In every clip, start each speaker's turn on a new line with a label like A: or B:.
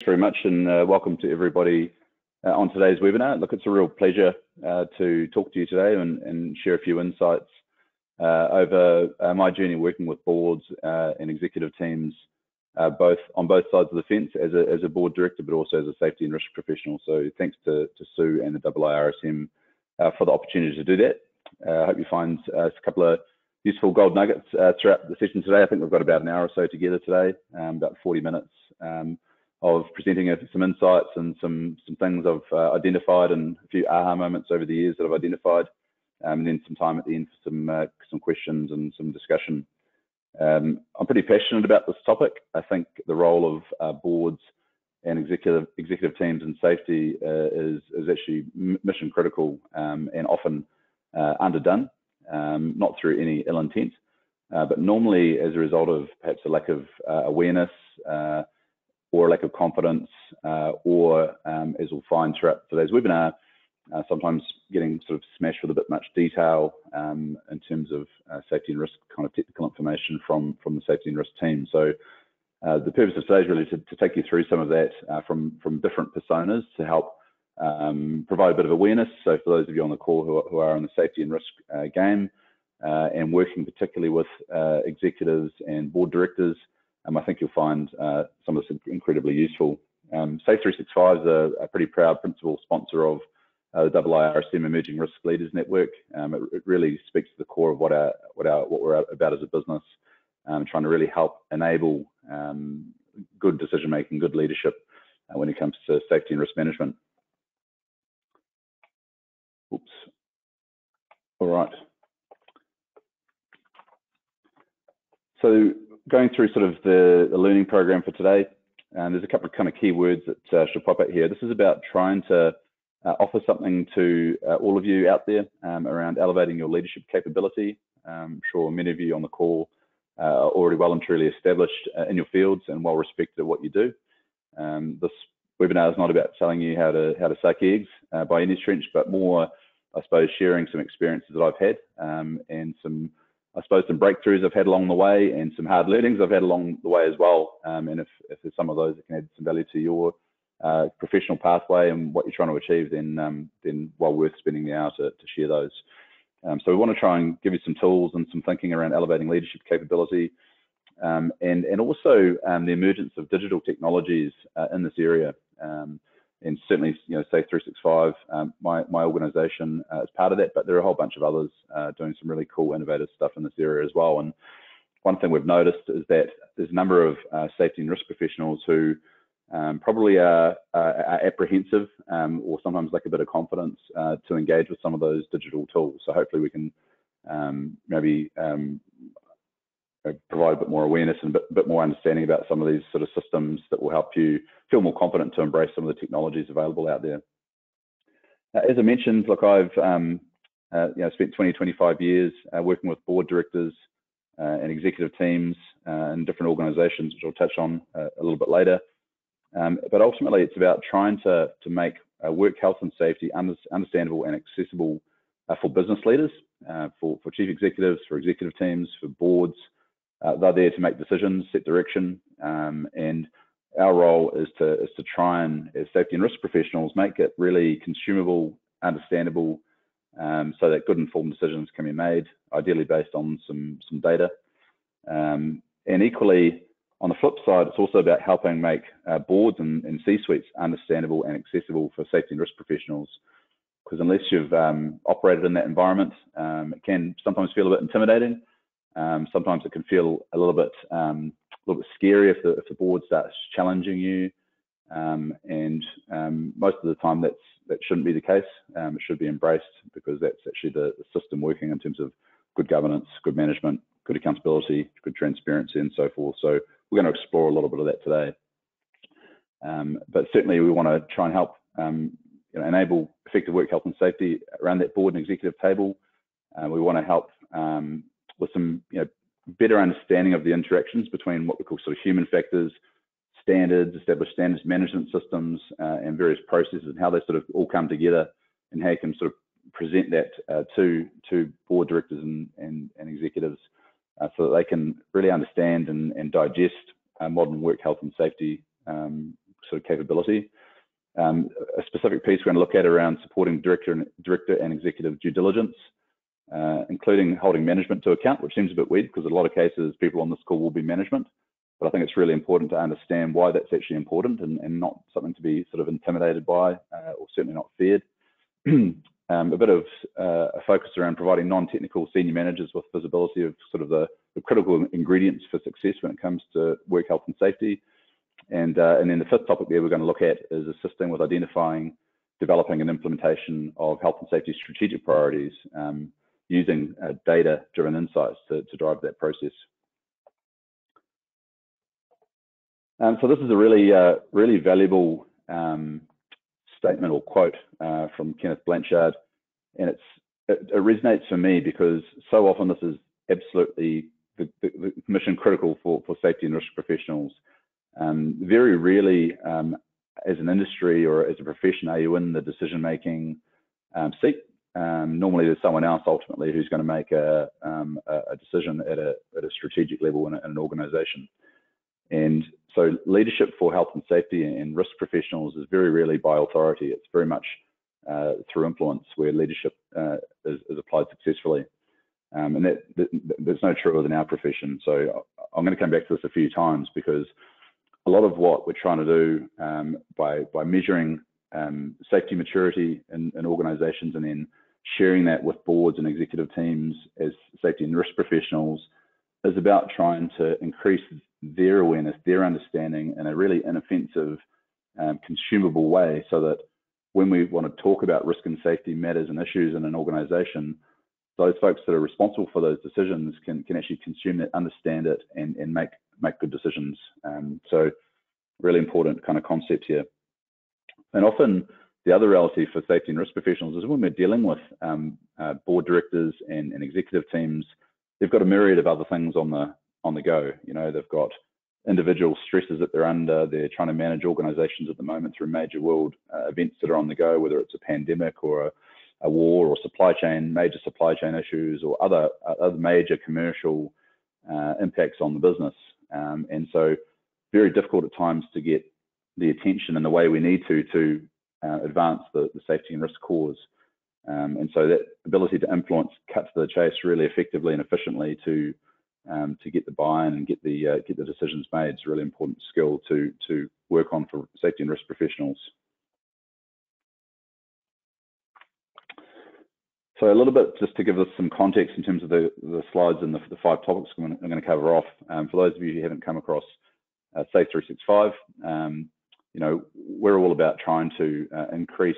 A: very much, and welcome to everybody on today's webinar. Look, it's a real pleasure to talk to you today and share a few insights over my journey working with boards and executive teams, both on both sides of the fence as a board director, but also as a safety and risk professional. So thanks to Sue and the IIRSM for the opportunity to do that. I hope you find a couple of useful gold nuggets throughout the session today. I think we've got about an hour or so together today, about 40 minutes of presenting some insights and some things I've identified, and a few aha moments over the years that I've identified, and then some time at the end for some questions and some discussion. I'm pretty passionate about this topic. I think the role of boards and executive teams in safety is actually mission critical and often underdone, not through any ill intent, but normally as a result of perhaps a lack of awareness or a lack of confidence, or as we'll find throughout today's webinar, sometimes getting sort of smashed with a bit much detail in terms of safety and risk kind of technical information from the safety and risk team. So the purpose of today is really to take you through some of that from different personas to help provide a bit of awareness. So for those of you on the call who are in the safety and risk game and working particularly with executives and board directors, I think you'll find some of this incredibly useful. Safe 365 is a pretty proud principal sponsor of the IIRSM Emerging Risk Leaders Network. It really speaks to the core of what we're about as a business, trying to really help enable good decision making, good leadership when it comes to safety and risk management. Oops. All right. So going through sort of the learning program for today, there's a couple of kind of key words that should pop out here. This is about trying to offer something to all of you out there around elevating your leadership capability. I'm sure many of you on the call are already well and truly established in your fields and well respected at what you do. This webinar is not about telling you how to suck eggs by any stretch, but more, I suppose, sharing some experiences that I've had and some breakthroughs I've had along the way, and some hard learnings I've had along the way as well. And if there's some of those that can add some value to your professional pathway and what you're trying to achieve, then well worth spending the hour to share those. So we want to try and give you some tools and some thinking around elevating leadership capability, and also the emergence of digital technologies in this area. And certainly, Safe 365, my organisation is part of that, but there are a whole bunch of others doing some really cool, innovative stuff in this area as well. And one thing we've noticed is that there's a number of safety and risk professionals who probably are apprehensive or sometimes lack a bit of confidence to engage with some of those digital tools. So hopefully we can maybe provide a bit more awareness and a bit more understanding about some of these sort of systems that will help you feel more confident to embrace some of the technologies available out there. As I mentioned, look, I've spent 20-25 years working with board directors and executive teams in different organizations, which I'll touch on a little bit later. But ultimately, it's about trying to make work health and safety understandable and accessible for business leaders, for chief executives, for executive teams, for boards. They're there to make decisions, set direction, and our role is to try and, as safety and risk professionals, make it really consumable, understandable, so that good informed decisions can be made, ideally based on some data. And equally, on the flip side, it's also about helping make boards and C-suites understandable and accessible for safety and risk professionals. Because unless you've operated in that environment, it can sometimes feel a bit intimidating. Sometimes it can feel a little bit scary if the board starts challenging you, and most of the time that shouldn't be the case. It should be embraced, because that's actually the system working in terms of good governance, good management, good accountability, good transparency, and so forth. So we're going to explore a little bit of that today. But certainly we want to try and help enable effective work health and safety around that board and executive table. We want to help with some better understanding of the interactions between what we call sort of human factors, standards, established standards management systems, and various processes, and how they sort of all come together, and how you can sort of present that to board directors and executives so that they can really understand and digest modern work health and safety sort of capability. A specific piece we're going to look at around supporting director and executive due diligence, including holding management to account, which seems a bit weird because in a lot of cases people on this call will be management, but I think it's really important to understand why that's actually important and not something to be sort of intimidated by or certainly not feared. A bit of a focus around providing non-technical senior managers with visibility of sort of the critical ingredients for success when it comes to work health and safety. And then the fifth topic there we're going to look at is assisting with identifying, developing and implementation of health and safety strategic priorities using data-driven insights to drive that process. So this is a really valuable statement or quote from Kenneth Blanchard, and it resonates for me because so often this is absolutely the mission critical for safety and risk professionals. Very rarely as an industry or as a profession are you in the decision-making seat. Normally there's someone else ultimately who's going to make a decision at a strategic level in an organization. And so leadership for health and safety and risk professionals is very rarely by authority. It's very much through influence where leadership is applied successfully. And there's no truer than our profession. So I'm going to come back to this a few times because a lot of what we're trying to do by measuring safety maturity in organizations and then sharing that with boards and executive teams as safety and risk professionals is about trying to increase their awareness, their understanding in a really inoffensive, consumable way so that when we want to talk about risk and safety matters and issues in an organization, those folks that are responsible for those decisions can actually consume it, understand it, and make good decisions. So really important kind of concept here. And often the other reality for safety and risk professionals is when we're dealing with board directors and executive teams, they've got a myriad of other things on the go. You know, they've got individual stresses that they're under. They're trying to manage organizations at the moment through major world events that are on the go, whether it's a pandemic or a war or major supply chain issues or other major commercial impacts on the business. And so very difficult at times to get the attention in the way we need to advance the safety and risk cause. And so that ability to influence, cut to the chase really effectively and efficiently to get the buy-in and get the decisions made is a really important skill to work on for safety and risk professionals. So a little bit just to give us some context in terms of the slides and the 5 topics I'm going to cover off. For those of you who haven't come across Safe 365, you know, we're all about trying to increase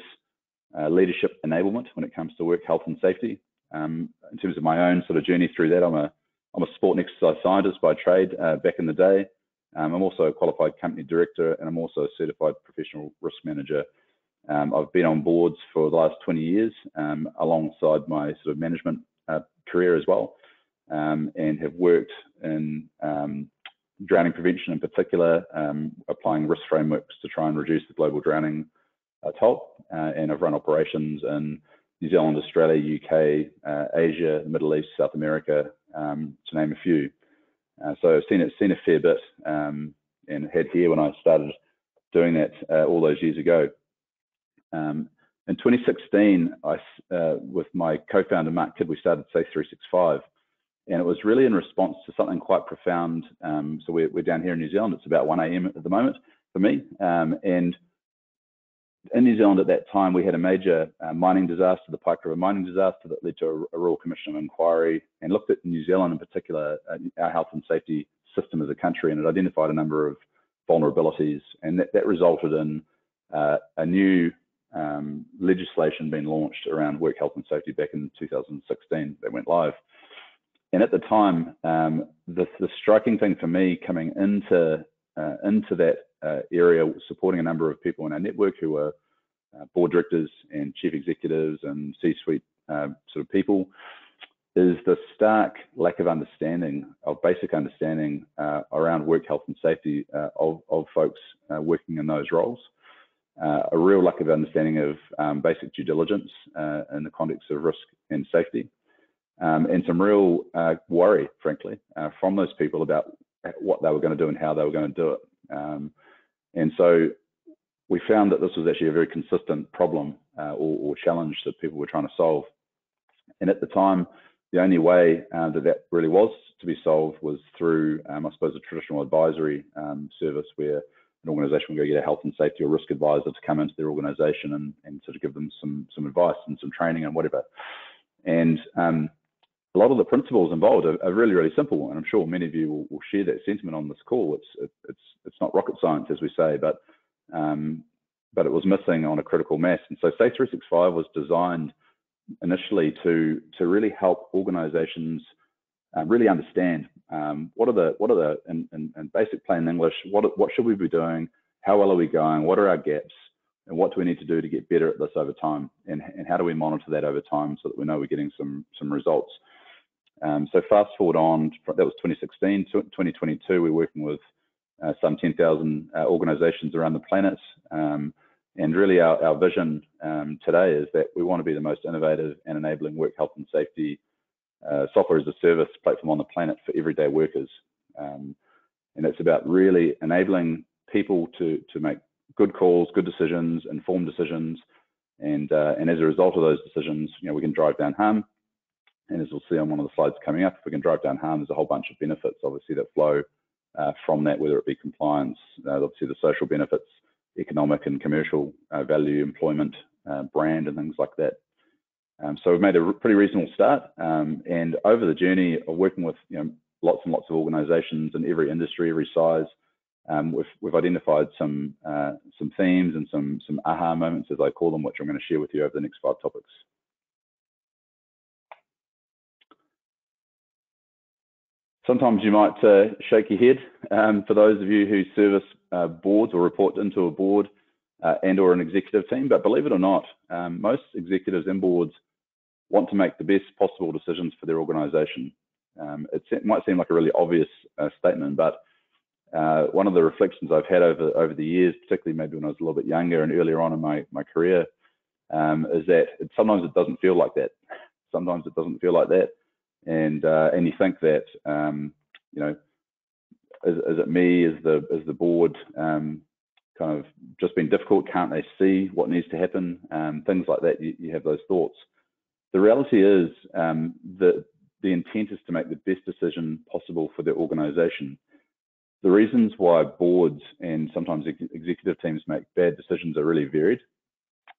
A: leadership enablement when it comes to work health and safety. In terms of my own sort of journey through that, I'm a sport and exercise scientist by trade back in the day. I'm also a qualified company director, and I'm also a certified professional risk manager. I've been on boards for the last 20 years alongside my sort of management career as well, and have worked in drowning prevention in particular, applying risk frameworks to try and reduce the global drowning toll. And I've run operations in New Zealand, Australia, UK, Asia, the Middle East, South America, to name a few. So I've seen a fair bit and had here when I started doing that all those years ago. In 2016, with my co-founder Mark Kidd, we started Safe 365, and it was really in response to something quite profound. So we're down here in New Zealand. It's about 1 a.m. at the moment for me, and in New Zealand at that time, we had a major mining disaster, the Pike River mining disaster, that led to a Royal Commission of Inquiry and looked at New Zealand in particular, our health and safety system as a country, and it identified a number of vulnerabilities, and that resulted in a new legislation being launched around work health and safety back in 2016 that went live. And at the time, the striking thing for me coming into that area, supporting a number of people in our network who were board directors and chief executives and C-suite sort of people, is the stark lack of basic understanding around work health and safety of folks working in those roles. A real lack of understanding of basic due diligence in the context of risk and safety, and some real worry, frankly, from those people about what they were going to do and how they were going to do it. And so we found that this was actually a very consistent problem or challenge that people were trying to solve. And at the time, the only way that really was to be solved was through, I suppose, a traditional advisory service where an organisation would go get a health and safety or risk advisor to come into their organisation and sort of give them some advice and some training and whatever. And a lot of the principles involved are really, really simple, and I'm sure many of you will share that sentiment on this call. It's not rocket science, as we say, but it was missing on a critical mass. And so SAFE 365 was designed initially to really help organisations really understand what are the in basic plain English, what should we be doing, how well are we going, what are our gaps, and what do we need to do to get better at this over time, and how do we monitor that over time so that we know we're getting some results. So fast forward on, that was 2016 to 2022, we're working with some 10,000 organisations around the planet. And really our vision today is that we want to be the most innovative and enabling work health and safety software as a service platform on the planet for everyday workers. And it's about really enabling people to make good calls, good decisions, informed decisions. And as a result of those decisions, we can drive down harm. And as we'll see on one of the slides coming up, if we can drive down harm, there's a whole bunch of benefits, obviously, that flow from that, whether it be compliance, obviously the social benefits, economic and commercial value, employment, brand, and things like that. So we've made a pretty reasonable start. And over the journey of working with lots and lots of organizations in every industry, every size, we've identified some themes and some aha moments, as I call them, which I'm going to share with you over the next 5 topics. Sometimes you might shake your head for those of you who service boards or report into a board and or an executive team, but believe it or not, most executives and boards want to make the best possible decisions for their organization. It might seem like a really obvious statement, but one of the reflections I've had over the years, particularly maybe when I was a little bit younger and earlier on in my career, is that sometimes it doesn't feel like that. Sometimes it doesn't feel like that. And you think that is it me, is the board kind of just been difficult? Can't they see what needs to happen? Things like that. You have those thoughts. The reality is that the intent is to make the best decision possible for the organisation. The reasons why boards and sometimes executive teams make bad decisions are really varied,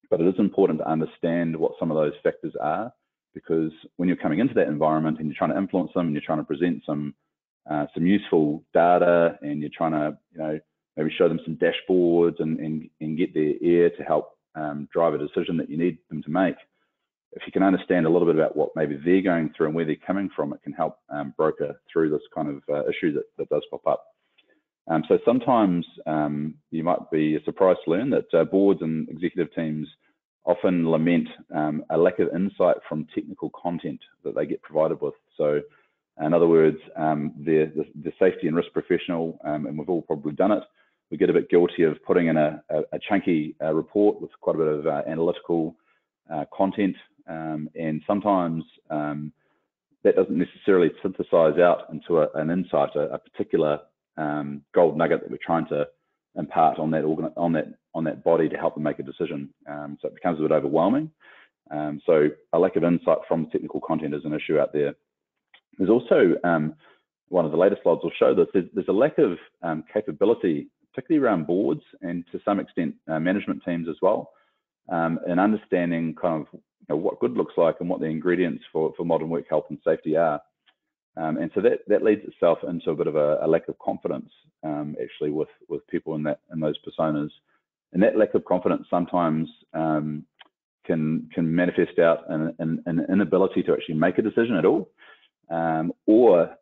A: but it is important to understand what some of those factors are. Because when you're coming into that environment and you're trying to influence them and you're trying to present some useful data and you're trying to maybe show them some dashboards and get their ear to help drive a decision that you need them to make, if you can understand a little bit about what maybe they're going through and where they're coming from, it can help broker through this kind of issue that does pop up. So sometimes you might be surprised to learn that boards and executive teams often lament a lack of insight from technical content that they get provided with. So in other words, the safety and risk professional, and we've all probably done it, we get a bit guilty of putting in a chunky report with quite a bit of analytical content. And sometimes that doesn't necessarily synthesize out into an insight, a particular gold nugget that we're trying to impart on that body to help them make a decision. So it becomes a bit overwhelming. So a lack of insight from technical content is an issue out there. There's also, one of the later slides will show this, there's a lack of capability, particularly around boards and to some extent management teams as well, in understanding kind of what good looks like and what the ingredients for modern work health and safety are. And so that leads itself into a bit of a lack of confidence, actually, with people in those personas. And that lack of confidence sometimes can manifest out in an inability to actually make a decision at all, or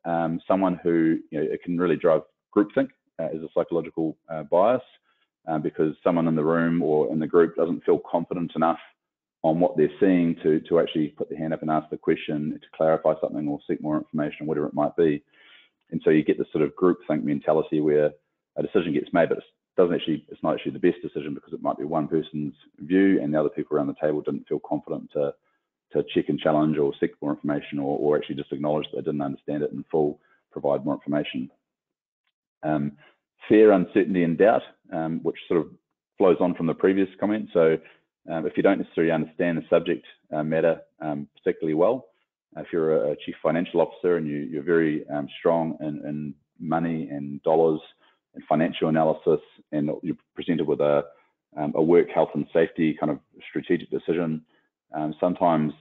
A: someone who it can really drive groupthink as a psychological bias, because someone in the room or in the group doesn't feel confident enough on what they're seeing to actually put their hand up and ask the question, to clarify something or seek more information, whatever it might be. And so you get this sort of groupthink mentality where a decision gets made, but it's not actually the best decision because it might be one person's view and the other people around the table didn't feel confident to check and challenge or seek more information or actually just acknowledge that they didn't understand it in full, provide more information. Fear, uncertainty, and doubt, which sort of flows on from the previous comment. So if you don't necessarily understand the subject matter particularly well, if you're a chief financial officer and you're very strong in money and dollars and financial analysis, and you're presented with a work health and safety kind of strategic decision, sometimes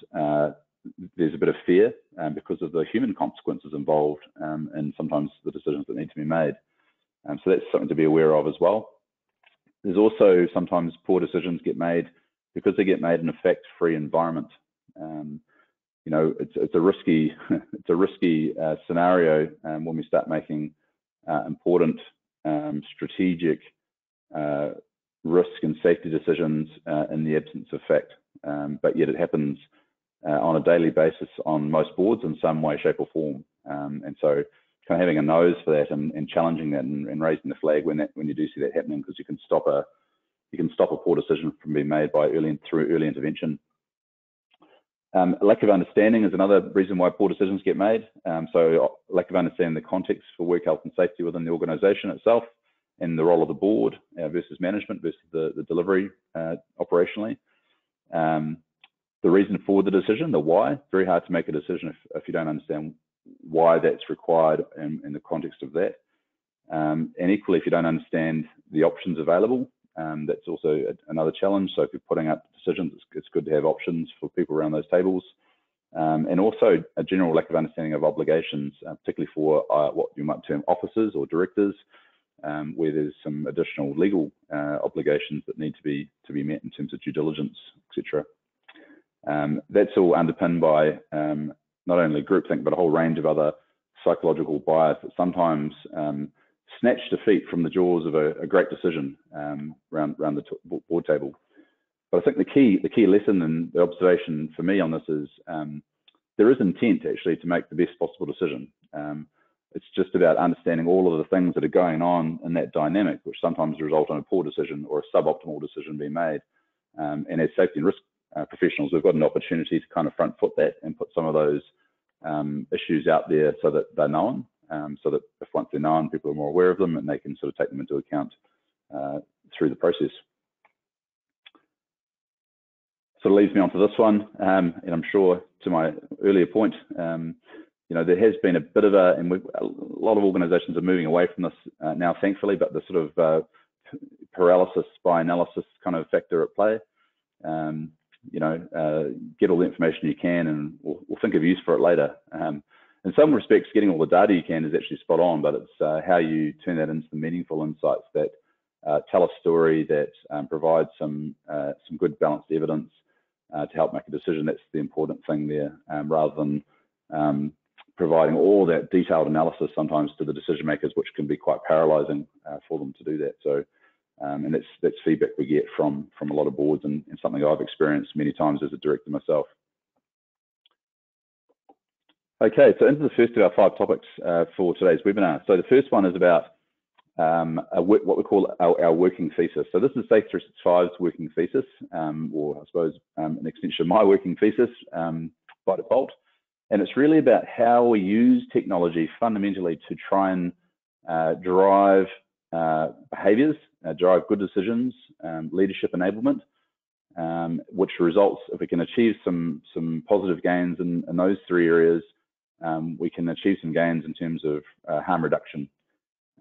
A: there's a bit of fear because of the human consequences involved, and sometimes the decisions that need to be made. So that's something to be aware of as well. There's also sometimes poor decisions get made because they get made in a fact-free environment. You know, it's a risky scenario when we start making important strategic risk and safety decisions in the absence of fact, but yet it happens on a daily basis on most boards in some way, shape, or form. And so, kind of having a nose for that and challenging that and raising the flag when you do see that happening, because you can stop a poor decision from being made through early intervention. Lack of understanding is another reason why poor decisions get made. So lack of understanding the context for work health and safety within the organisation itself, and the role of the board versus management versus the delivery operationally. The reason for the decision, the why. Very hard to make a decision if you don't understand why that's required in the context of that. And equally, if you don't understand the options available, that's also another challenge. So if you're putting up decisions, it's good to have options for people around those tables. And also a general lack of understanding of obligations, particularly for what you might term officers or directors, where there's some additional legal obligations that need to be met in terms of due diligence, etc. That's all underpinned by not only groupthink, but a whole range of other psychological bias that sometimes snatch defeat from the jaws of a great decision around the board table. But I think the key lesson and the observation for me on this is there is intent actually to make the best possible decision. It's just about understanding all of the things that are going on in that dynamic, which sometimes result in a poor decision or a suboptimal decision being made. And as safety and risk professionals, we've got an opportunity to kind of front foot that and put some of those issues out there so that they're known, so that if once they're known, people are more aware of them and they can sort of take them into account through the process. So it leads me on to this one, and I'm sure to my earlier point, you know, there has been a bit of a lot of organisations are moving away from this now, thankfully, but the sort of paralysis by analysis kind of factor at play. You know, get all the information you can, and we'll think of use for it later. In some respects, getting all the data you can is actually spot on, but it's how you turn that into the meaningful insights that tell a story, that provide some good balanced evidence to help make a decision. That's the important thing there, rather than providing all that detailed analysis sometimes to the decision makers, which can be quite paralysing for them to do that. So, and that's feedback we get from a lot of boards, and something I've experienced many times as a director myself. Okay, so into the first of our 5 topics for today's webinar. So the first one is about what we call our working thesis. So this is Safe 365's working thesis, or I suppose an extension of my working thesis by default. And it's really about how we use technology fundamentally to try and drive behaviours, drive good decisions, leadership enablement, which results, if we can achieve some positive gains in those 3 areas, we can achieve some gains in terms of harm reduction.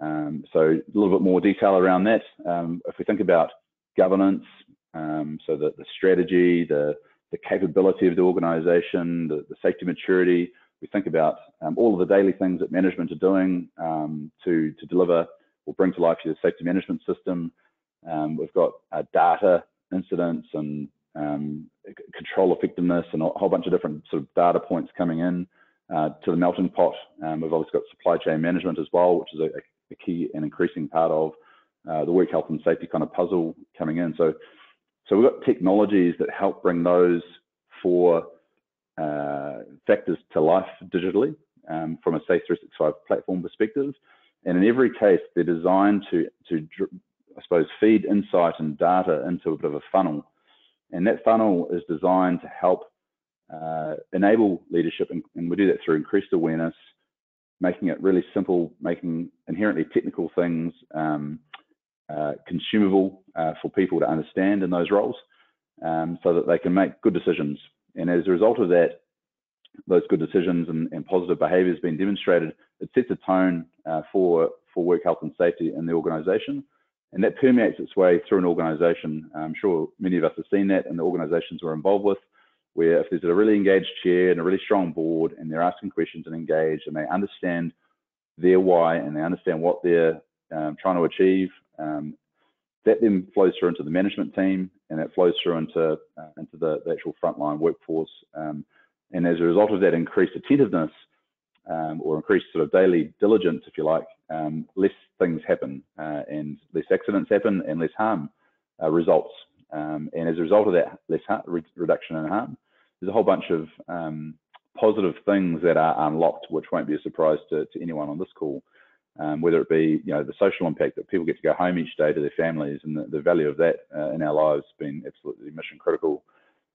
A: So a little bit more detail around that. If we think about governance, so the strategy, the capability of the organisation, the safety maturity, we think about all of the daily things that management are doing to deliver or bring to life your safety management system. We've got data, incidents, and control effectiveness, and a whole bunch of different sort of data points coming in to the melting pot. We've obviously got supply chain management as well, which is a key and increasing part of the work health and safety kind of puzzle coming in. So we've got technologies that help bring those 4 factors to life digitally from a Safe 365 platform perspective. And in every case, they're designed to I suppose, feed insight and data into a bit of a funnel. And that funnel is designed to help enable leadership, and we do that through increased awareness, making it really simple, making inherently technical things consumable for people to understand in those roles, so that they can make good decisions. And as a result of that, those good decisions and positive behaviours being demonstrated, it sets a tone for work health and safety in the organisation, and that permeates its way through an organisation. I'm sure many of us have seen that in the organisations we're involved with, where if there's a really engaged chair and a really strong board, and they're asking questions and engaged, and they understand their why and they understand what they're trying to achieve, that then flows through into the management team, and that flows through into the actual frontline workforce. And as a result of that increased attentiveness, or increased sort of daily diligence, if you like, less things happen, and less accidents happen, and less harm results. And as a result of that less reduction in harm, there's a whole bunch of positive things that are unlocked, which won't be a surprise to anyone on this call. Whether it be, the social impact that people get to go home each day to their families, and the value of that in our lives being absolutely mission critical.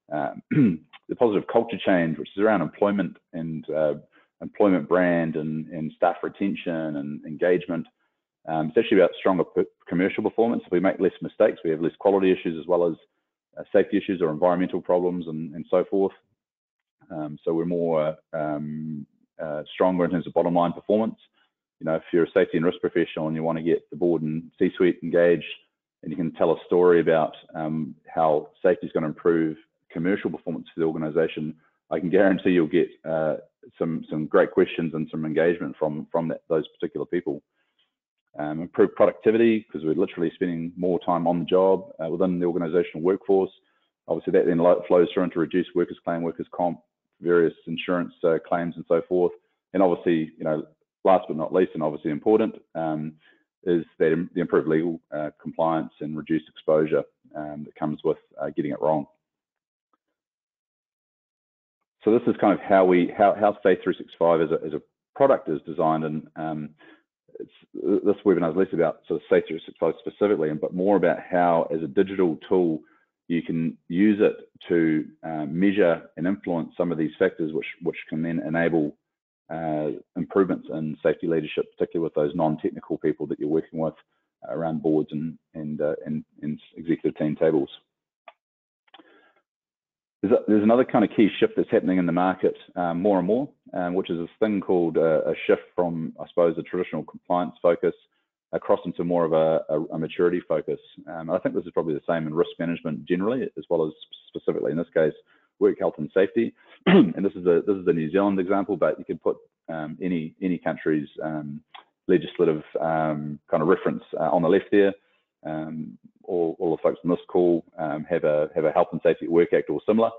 A: The positive culture change, which is around employment and employment brand and staff retention and engagement. It's actually about stronger commercial performance. If we make less mistakes, we have less quality issues, as well as safety issues or environmental problems and so forth. So we're more stronger in terms of bottom line performance. If you're a safety and risk professional and you want to get the board and C-suite engaged, and you can tell a story about how safety is going to improve commercial performance for the organisation, I can guarantee you'll get some great questions and some engagement from those particular people. Improve productivity, because we're literally spending more time on the job within the organisational workforce. Obviously, that then flows through into reduced workers' claim, workers' comp, various insurance claims, and so forth. And obviously, last but not least, and obviously important, is the improved legal compliance and reduced exposure that comes with getting it wrong. So this is kind of how Safe 365 as a product is designed, and this webinar is less about sort of Safe 365 specifically, but more about how, as a digital tool, you can use it to measure and influence some of these factors, which can then enable improvements in safety leadership, particularly with those non-technical people that you're working with around boards and executive team tables. There's another kind of key shift that's happening in the market more and more, which is this thing called a shift from, I suppose, a traditional compliance focus across into more of a maturity focus. I think this is probably the same in risk management generally, as well as specifically in this case, work health and safety. And this is a New Zealand example, but you can put any country's legislative kind of reference on the left there. All the folks on this call have a Health and Safety at Work Act or similar,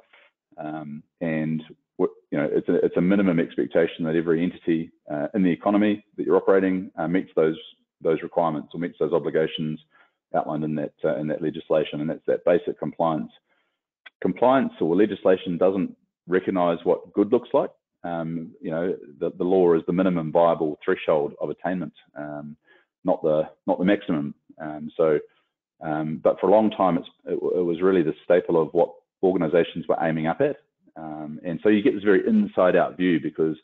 A: and it's a minimum expectation that every entity in the economy that you're operating meets those requirements or meets those obligations outlined in that legislation, and that's that basic compliance. Compliance or legislation doesn't recognise what good looks like. The law is the minimum viable threshold of attainment, not the maximum. But for a long time, it was really the staple of what organisations were aiming up at. And so you get this very inside-out view, because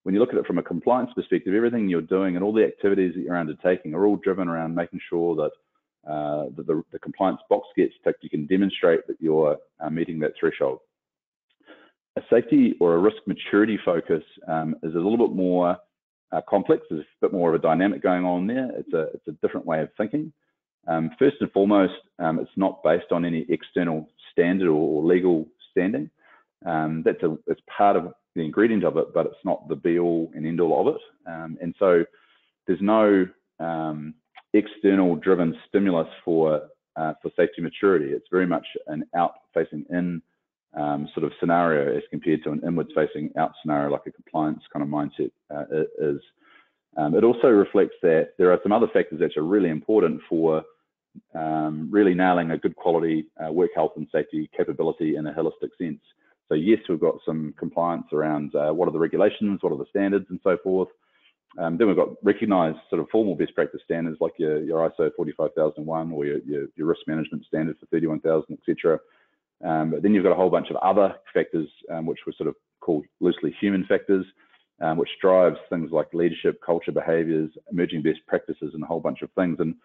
A: when you look at it from a compliance perspective, everything you're doing and all the activities that you're undertaking are all driven around making sure that the compliance box gets ticked. You can demonstrate that you're meeting that threshold. A safety or a risk maturity focus is a little bit more complex. There's a bit more of a dynamic going on there. It's a different way of thinking. First and foremost, it's not based on any external standard or legal standing. It's part of the ingredient of it, but it's not the be-all and end-all of it. And so there's no external driven stimulus for safety maturity. It's very much an out-facing in sort of scenario as compared to an inwards-facing out scenario like a compliance kind of mindset is. It also reflects that there are some other factors that are really important for really nailing a good quality work health and safety capability in a holistic sense. So yes, we've got some compliance around what are the regulations, what are the standards, and so forth. Then we've got recognised sort of formal best practice standards like your ISO 45001 or your risk management standard for 31000, etc. But then you've got a whole bunch of other factors which we sort of call loosely human factors, which drives things like leadership, culture, behaviours, emerging best practices, and a whole bunch of things. And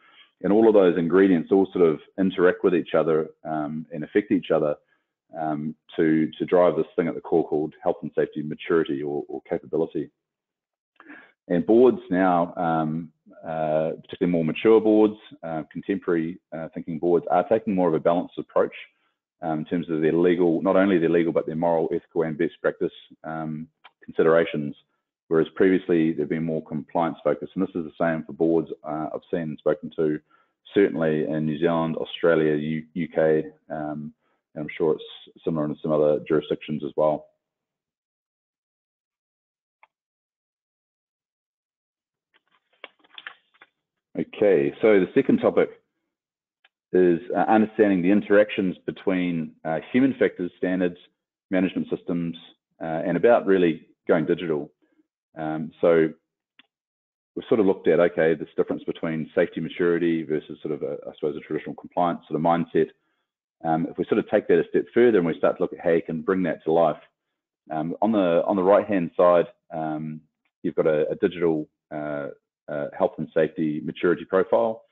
A: And all of those ingredients all sort of interact with each other and affect each other to drive this thing at the core called health and safety maturity or capability. And boards now, particularly more mature boards, contemporary thinking boards, are taking more of a balanced approach in terms of their legal, not only their legal, but their moral, ethical, and best practice considerations. Whereas previously they've been more compliance focused, and this is the same for boards I've seen and spoken to, certainly in New Zealand, Australia, UK, and I'm sure it's similar in some other jurisdictions as well. Okay, so the second topic is understanding the interactions between human factors, standards, management systems, and about really going digital. So we've sort of looked at, okay, this difference between safety maturity versus sort of, I suppose, a traditional compliance sort of mindset. If we sort of take that a step further and we start to look at how you can bring that to life, on the right-hand side, you've got a digital health and safety maturity profile.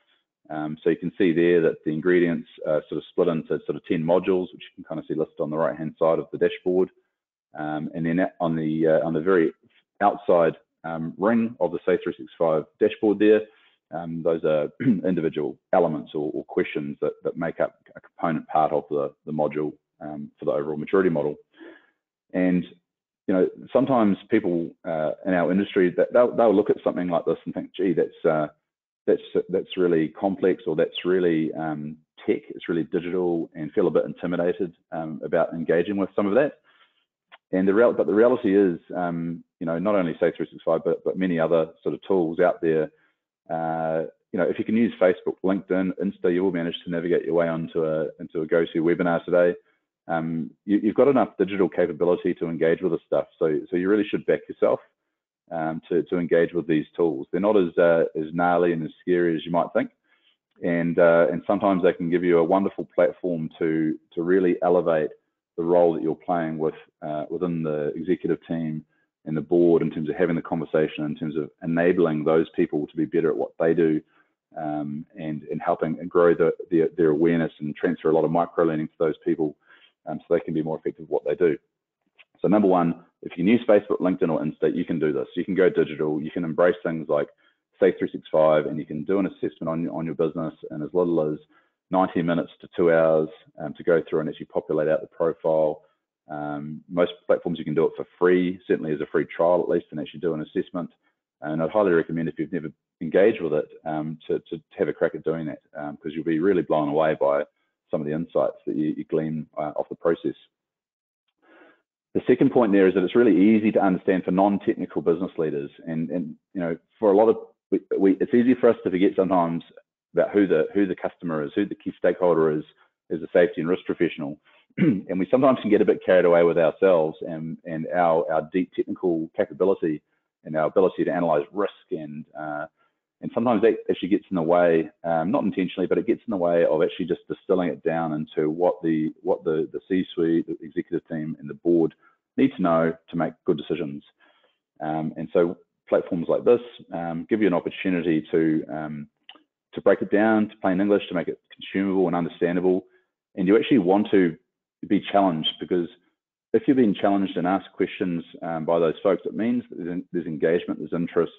A: So you can see there that the ingredients are sort of split into sort of 10 modules, which you can kind of see listed on the right-hand side of the dashboard. And then on the very outside ring of the Safe 365 dashboard there, those are individual elements or questions that make up a component part of the module for the overall maturity model. And you know, sometimes people in our industry, they'll look at something like this and think, gee, that's really complex, or that's really tech, it's really digital, and feel a bit intimidated about engaging with some of that. And the reality is, you know, not only Safe 365, but many other sort of tools out there. You know, if you can use Facebook, LinkedIn, Insta, you will manage to navigate your way into a go-to webinar today. You've got enough digital capability to engage with this stuff, so you really should back yourself to engage with these tools. They're not as gnarly and as scary as you might think, and sometimes they can give you a wonderful platform to really elevate the role that you're playing within the executive team and the board, in terms of having the conversation, in terms of enabling those people to be better at what they do, and helping and grow their awareness and transfer a lot of micro learning to those people, so they can be more effective at what they do. So number one, if you can use Facebook, LinkedIn, or Insta, you can do this. You can go digital. You can embrace things like Safe 365, and you can do an assessment on your business in as little as 90 minutes to 2 hours to go through and actually populate out the profile. Most platforms you can do it for free, certainly as a free trial at least, and actually do an assessment. And I'd highly recommend, if you've never engaged with it, to have a crack at doing that, because you'll be really blown away by some of the insights that you glean off the process. The second point there is that it's really easy to understand for non-technical business leaders, and you know, for a lot of it's easy for us to forget sometimes about who the customer is, who the key stakeholder is as a safety and risk professional, and we sometimes can get a bit carried away with ourselves and our deep technical capability and our ability to analyze risk, and sometimes that actually gets in the way, not intentionally, but it gets in the way of actually just distilling it down into what the C-suite, the executive team, and the board need to know to make good decisions. And so platforms like this give you an opportunity to break it down to plain English, to make it consumable and understandable. And you actually want to be challenged, because if you're being challenged and asked questions by those folks, it means that there's engagement, there's interest,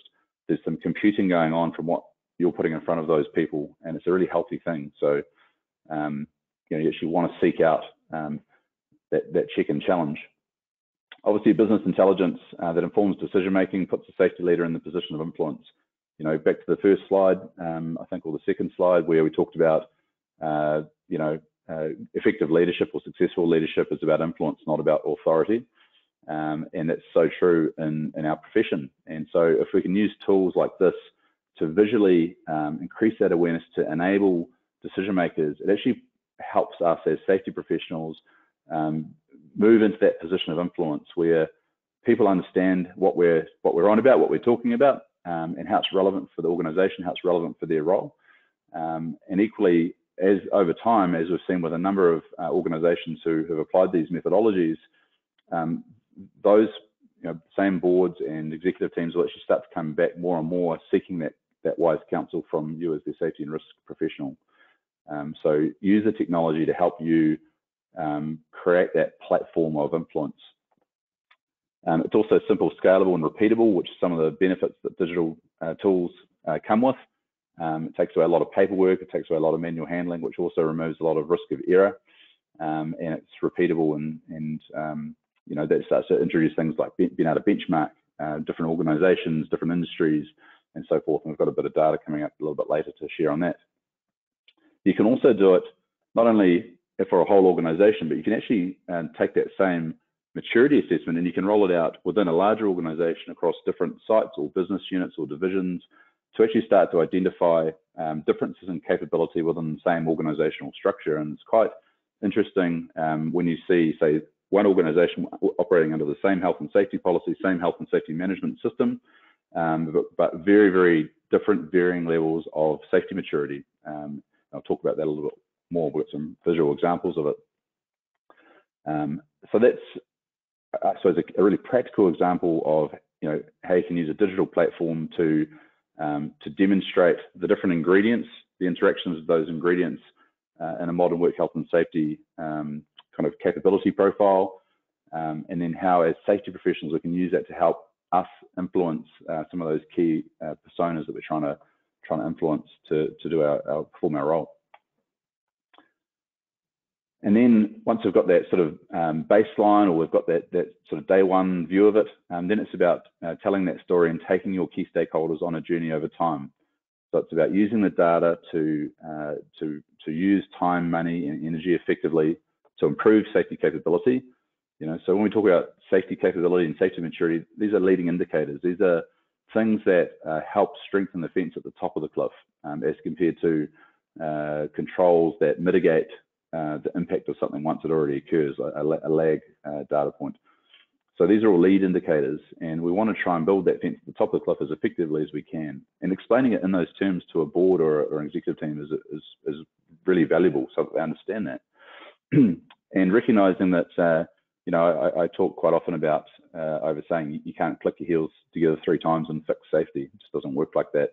A: there's some computing going on from what you're putting in front of those people, and it's a really healthy thing. So, you know, you actually want to seek out that check and challenge. Obviously, business intelligence that informs decision making puts the safety leader in the position of influence. You know, back to the first slide, I think, or the second slide, where we talked about, you know, effective leadership or successful leadership is about influence, not about authority. And that's so true in our profession. And so if we can use tools like this to visually increase that awareness, to enable decision makers, it actually helps us as safety professionals move into that position of influence, where people understand what we're on about, what we're talking about, and how it's relevant for the organization, how it's relevant for their role. And equally, as over time, as we've seen with a number of organizations who have applied these methodologies, those same boards and executive teams will actually start to come back more and more seeking that that wise counsel from you as their safety and risk professional. So use the technology to help you create that platform of influence. It's also simple, scalable, and repeatable, which is some of the benefits that digital tools come with. It takes away a lot of paperwork, it takes away a lot of manual handling, which also removes a lot of risk of error, and it's repeatable, and you know, that starts to introduce things like being able to benchmark different organizations, different industries, and so forth. And we've got a bit of data coming up a little bit later to share on that. You can also do it not only for a whole organization, but you can actually take that same maturity assessment and you can roll it out within a larger organization across different sites or business units or divisions to actually start to identify differences in capability within the same organizational structure. And it's quite interesting when you see, say, one organization operating under the same health and safety policy, same health and safety management system, but very, very different varying levels of safety maturity. I'll talk about that a little bit more. We've got some visual examples of it. So that's, I suppose, a really practical example of, you know, how you can use a digital platform to demonstrate the different ingredients, the interactions of those ingredients in a modern work health and safety kind of capability profile, and then how, as safety professionals, we can use that to help us influence some of those key personas that we're trying to influence to perform our role. And then once we've got that sort of baseline, or we've got that sort of day one view of it, then it's about telling that story and taking your key stakeholders on a journey over time. So it's about using the data to use time, money, and energy effectively to improve safety capability. You know, so when we talk about safety capability and safety maturity, these are leading indicators. These are things that help strengthen the fence at the top of the cliff, as compared to controls that mitigate the impact of something once it already occurs, a lag data point. So these are all lead indicators, and we want to try and build that fence at the top of the cliff as effectively as we can. And explaining it in those terms to a board or an executive team is really valuable, so that they understand that. And recognizing that, you know, I talk quite often about over saying you can't click your heels together 3 times and fix safety. It just doesn't work like that.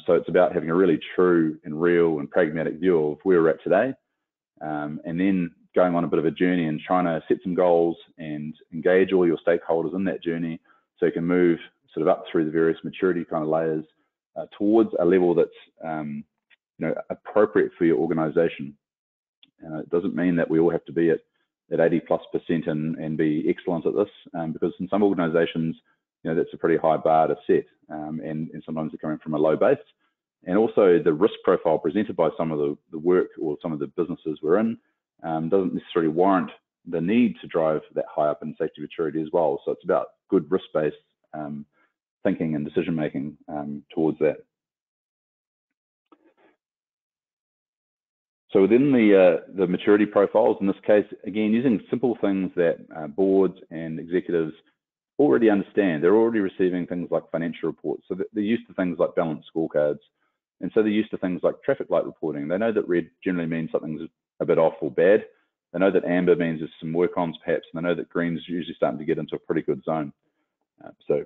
A: So it's about having a really true and real and pragmatic view of where we're at today, and then going on a bit of a journey and trying to set some goals and engage all your stakeholders in that journey so you can move sort of up through the various maturity kind of layers towards a level that's you know, appropriate for your organization. It doesn't mean that we all have to be at 80+% and be excellent at this, because in some organizations, you know, that's a pretty high bar to set, and sometimes they're coming from a low base. And also the risk profile presented by some of the work or some of the businesses we're in doesn't necessarily warrant the need to drive that high up in safety maturity as well. So it's about good risk-based thinking and decision-making towards that. So within the maturity profiles, in this case, again, using simple things that boards and executives already understand. They're already receiving things like financial reports. So they're used to things like balanced scorecards. And so they're used to things like traffic light reporting. They know that red generally means something's a bit off or bad. They know that amber means there's some work-ons perhaps, and they know that green's usually starting to get into a pretty good zone. So,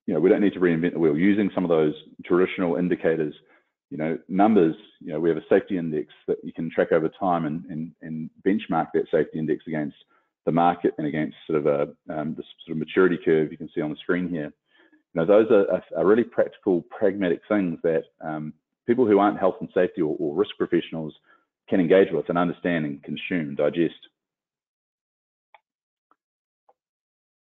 A: you know, we don't need to reinvent the wheel. Using some of those traditional indicators, you know, numbers, you know, we have a safety index that you can track over time and benchmark that safety index against the market and against sort of this sort of maturity curve you can see on the screen here. You know, those are really practical, pragmatic things that people who aren't health and safety or risk professionals can engage with and understand and consume and digest.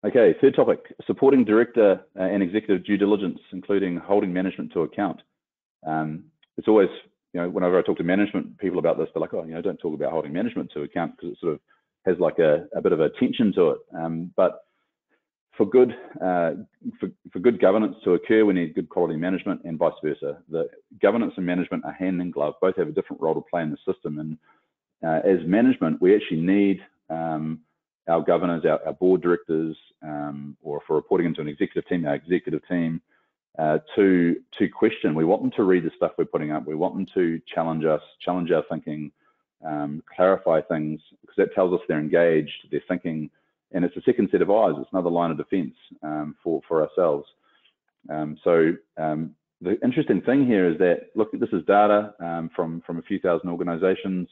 A: Okay, third topic, supporting director and executive due diligence, including holding management to account. It's always, you know, whenever I talk to management people about this, they're like, oh, you know, don't talk about holding management to account because it sort of has like a bit of a tension to it. But for good governance to occur, we need good quality management and vice versa. The governance and management are hand in glove, both have a different role to play in the system. And as management, we actually need our governors, our board directors, or if we're reporting into an executive team, our executive team, to question. We want them to read the stuff we're putting up. We want them to challenge us, challenge our thinking, clarify things, because that tells us they're engaged, they're thinking, and it's a second set of eyes. It's another line of defense for ourselves. So the interesting thing here is that, look, this is data from a few thousand organizations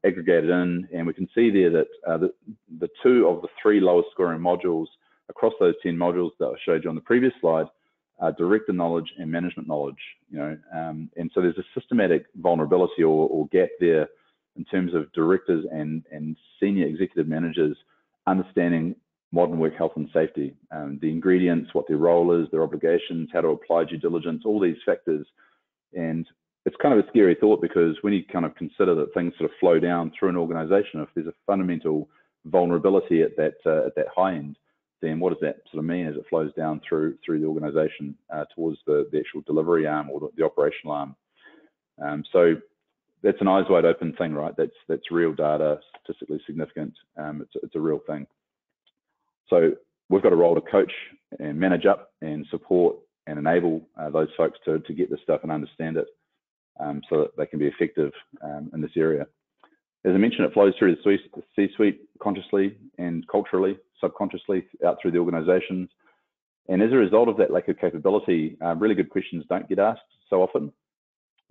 A: aggregated in, and we can see there that the 2 of the 3 lowest scoring modules across those 10 modules that I showed you on the previous slide are director knowledge and management knowledge, and so there's a systematic vulnerability or gap there in terms of directors and senior executive managers understanding modern work health and safety, the ingredients, what their role is, their obligations, how to apply due diligence, all these factors. And it's kind of a scary thought, because when you kind of consider that things sort of flow down through an organization, if there's a fundamental vulnerability at that high end, then what does that sort of mean as it flows down through the organization towards the actual delivery arm or the operational arm? So that's an eyes wide open thing, right? That's real data, statistically significant. It's a real thing. So we've got a role to coach and manage up and support and enable those folks to get this stuff and understand it, so that they can be effective in this area. As I mentioned, it flows through the C-suite consciously and culturally, subconsciously out through the organizations. And as a result of that lack of capability, really good questions don't get asked so often.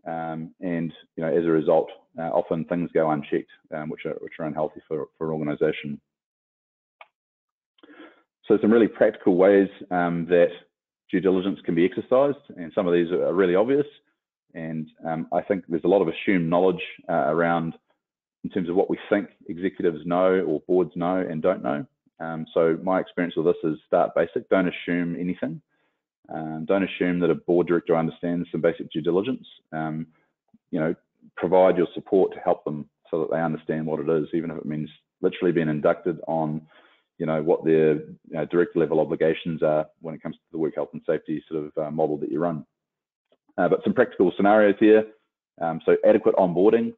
A: And as a result, often things go unchecked, which are unhealthy for an organization. So some really practical ways that due diligence can be exercised, and some of these are really obvious. And I think there's a lot of assumed knowledge around in terms of what we think executives know or boards know and don't know. So my experience with this is start basic. Don't assume anything. Don't assume that a board director understands some basic due diligence. Provide your support to help them so that they understand what it is, even if it means literally being inducted on what their director level obligations are when it comes to the work health and safety sort of model that you run. But some practical scenarios here. So adequate onboarding.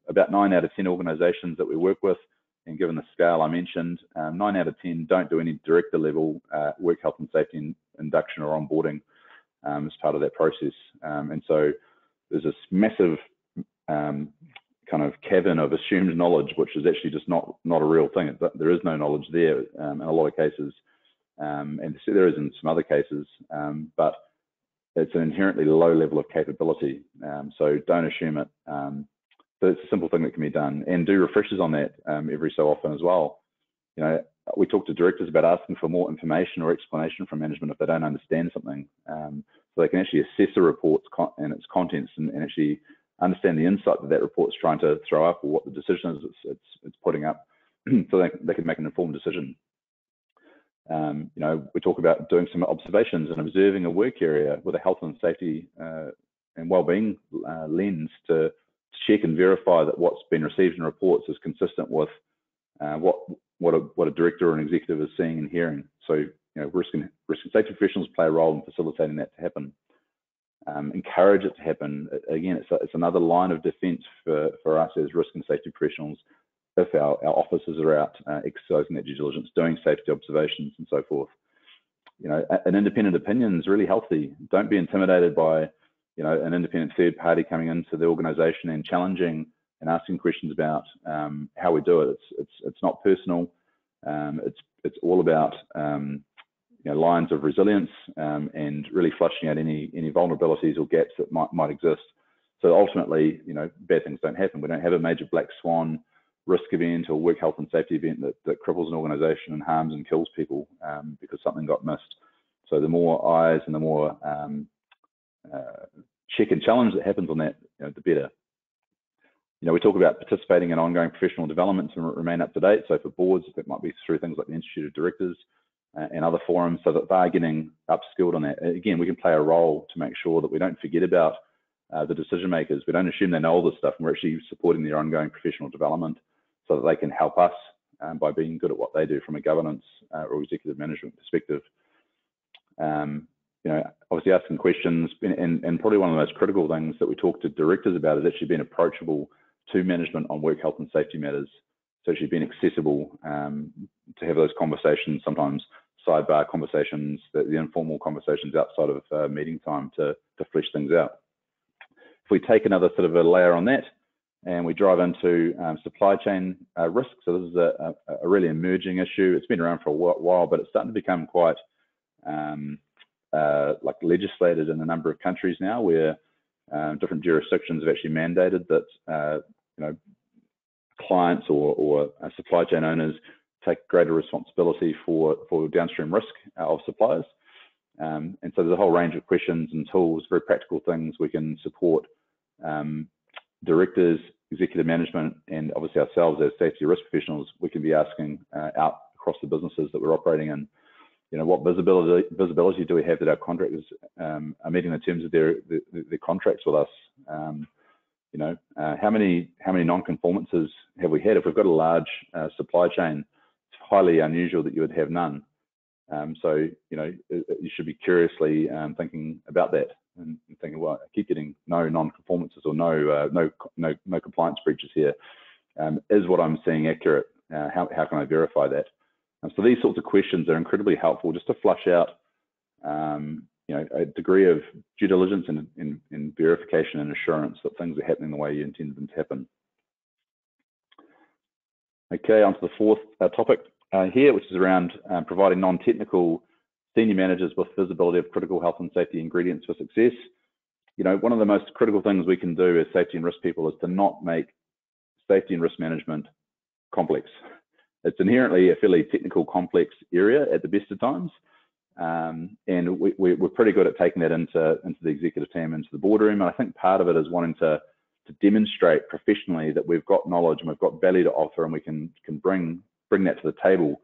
A: About 9 out of 10 organizations that we work with, and given the scale I mentioned, 9 out of 10 don't do any director level work health and safety induction or onboarding as part of that process. And so there's this massive kind of cavern of assumed knowledge, which is actually just not a real thing. There is no knowledge there in a lot of cases, and there is in some other cases, but it's an inherently low level of capability. So don't assume it. But it's a simple thing that can be done, and do refreshers on that every so often as well. We talk to directors about asking for more information or explanation from management if they don't understand something, so they can actually assess the report and its contents and actually understand the insight that report's trying to throw up, or what the decision is it's putting up, so they can make an informed decision. We talk about doing some observations and observing a work area with a health and safety and well-being lens to check and verify that what's been received in reports is consistent with what a director or an executive is seeing and hearing. So risk and safety professionals play a role in facilitating that to happen. Encourage it to happen. Again, it's another line of defense for us as risk and safety professionals if our officers are out exercising that due diligence, doing safety observations and so forth. An independent opinion is really healthy. Don't be intimidated by an independent third party coming into the organization and challenging and asking questions about how we do it. It's not personal. It's all about lines of resilience and really flushing out any vulnerabilities or gaps that might exist. So ultimately, bad things don't happen. We don't have a major black swan risk event or work health and safety event that cripples an organization and harms and kills people because something got missed. So the more eyes and the more check and challenge that happens on that, the better. We talk about participating in ongoing professional development to remain up to date. So for boards, that might be through things like the Institute of Directors and other forums, so that they're getting upskilled on that. Again, we can play a role to make sure that we don't forget about the decision makers. We don't assume they know all this stuff, and we're actually supporting their ongoing professional development so that they can help us by being good at what they do from a governance or executive management perspective. Obviously asking questions, and probably one of the most critical things that we talk to directors about is actually being approachable to management on work health and safety matters. So actually being accessible to have those conversations, sometimes sidebar conversations, the informal conversations outside of meeting time to flesh things out. If we take another sort of a layer on that and we drive into supply chain risk, so this is a really emerging issue. It's been around for a while, but it's starting to become quite like legislated in a number of countries now, where different jurisdictions have actually mandated that clients or supply chain owners take greater responsibility for downstream risk of suppliers. And so there's a whole range of questions and tools, very practical things we can support directors, executive management, and obviously ourselves as safety risk professionals. We can be asking out across the businesses that we're operating in, what visibility do we have that our contractors are meeting the terms of their contracts with us? How many non-conformances have we had? If we've got a large supply chain, it's highly unusual that you would have none. So you should be curiously thinking about that and thinking, well, I keep getting no non-conformances or no compliance breaches here. Is what I'm seeing accurate? How can I verify that? So these sorts of questions are incredibly helpful just to flush out a degree of due diligence and verification and assurance that things are happening the way you intended them to happen. Okay, on to the fourth topic here, which is around providing non-technical senior managers with visibility of critical health and safety ingredients for success. One of the most critical things we can do as safety and risk people is to not make safety and risk management complex. It's inherently a fairly technical, complex area at the best of times. And we're pretty good at taking that into the executive team, into the boardroom. And I think part of it is wanting to demonstrate professionally that we've got knowledge and we've got value to offer, and we can bring that to the table.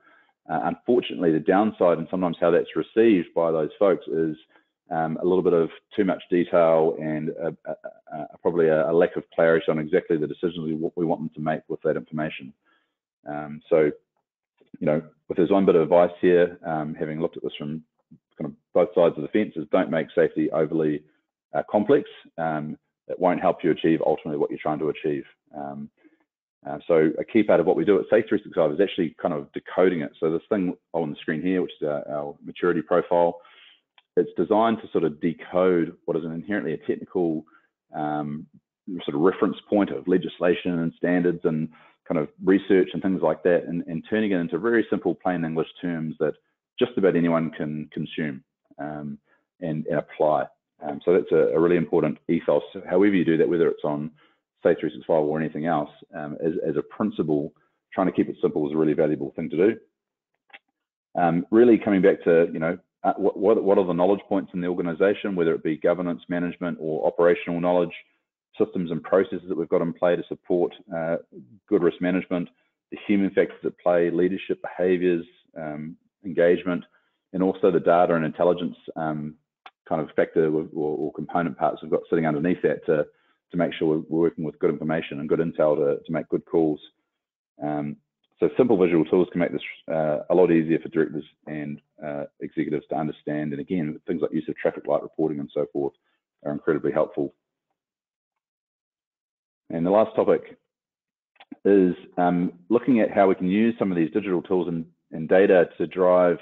A: Unfortunately, the downside and sometimes how that's received by those folks is a little bit of too much detail and probably a lack of clarity on exactly the decisions we want them to make with that information. So, if there's one bit of advice here, having looked at this from kind of both sides of the fence, is don't make safety overly complex. It won't help you achieve ultimately what you're trying to achieve. So a key part of what we do at Safe 365 is actually kind of decoding it. So this thing on the screen here, which is our maturity profile, it's designed to sort of decode what is inherently a technical sort of reference point of legislation and standards and kind of research and things like that, and turning it into very simple, plain English terms that just about anyone can consume and apply. So that's a really important ethos. However you do that, whether it's on Safe 365 or anything else, as a principle, trying to keep it simple is a really valuable thing to do. Really coming back to, what are the knowledge points in the organization, whether it be governance, management, or operational knowledge, systems and processes that we've got in play to support good risk management, the human factors at play, leadership behaviors, engagement, and also the data and intelligence kind of factor or component parts we've got sitting underneath that to make sure we're working with good information and good intel to make good calls. So simple visual tools can make this a lot easier for directors and executives to understand. And again, things like use of traffic light reporting and so forth are incredibly helpful. And the last topic is looking at how we can use some of these digital tools and data to drive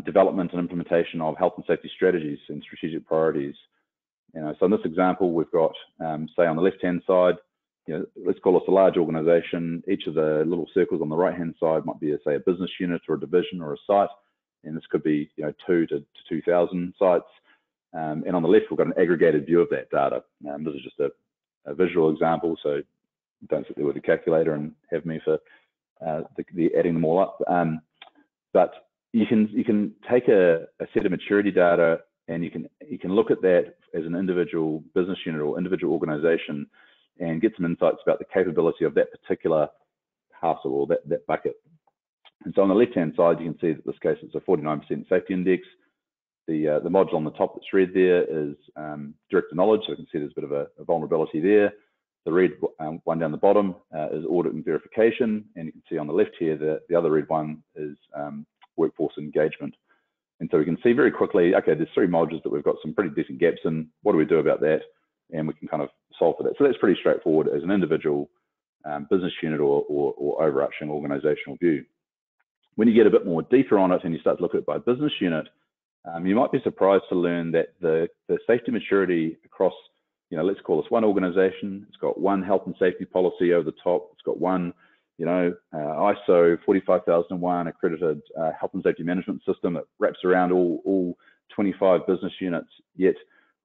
A: development and implementation of health and safety strategies and strategic priorities. So in this example, we've got, say on the left-hand side, let's call this a large organization. Each of the little circles on the right-hand side might be, say, a business unit or a division or a site. And this could be, 2 to 2,000 sites. And on the left, we've got an aggregated view of that data. This is just a visual example, so don't sit there with a calculator and have me for the adding them all up. But you can take a set of maturity data and you can look at that as an individual business unit or individual organization and get some insights about the capability of that particular parcel or that bucket. And so on the left-hand side, you can see that in this case it's a 49% safety index. The module on the top that's red there is director knowledge, so you can see there's a bit of a vulnerability there. The red one down the bottom is audit and verification, and you can see on the left here the other red one is workforce engagement. And so we can see very quickly, okay, there's 3 modules that we've got some pretty decent gaps in. What do we do about that? And we can kind of solve for that. So that's pretty straightforward as an individual business unit or overarching organizational view. When you get a bit more deeper on it and you start to look at it by business unit, you might be surprised to learn that the safety maturity across, let's call this one organization, it's got one health and safety policy over the top, it's got one, ISO 45001 accredited health and safety management system that wraps around all 25 business units, yet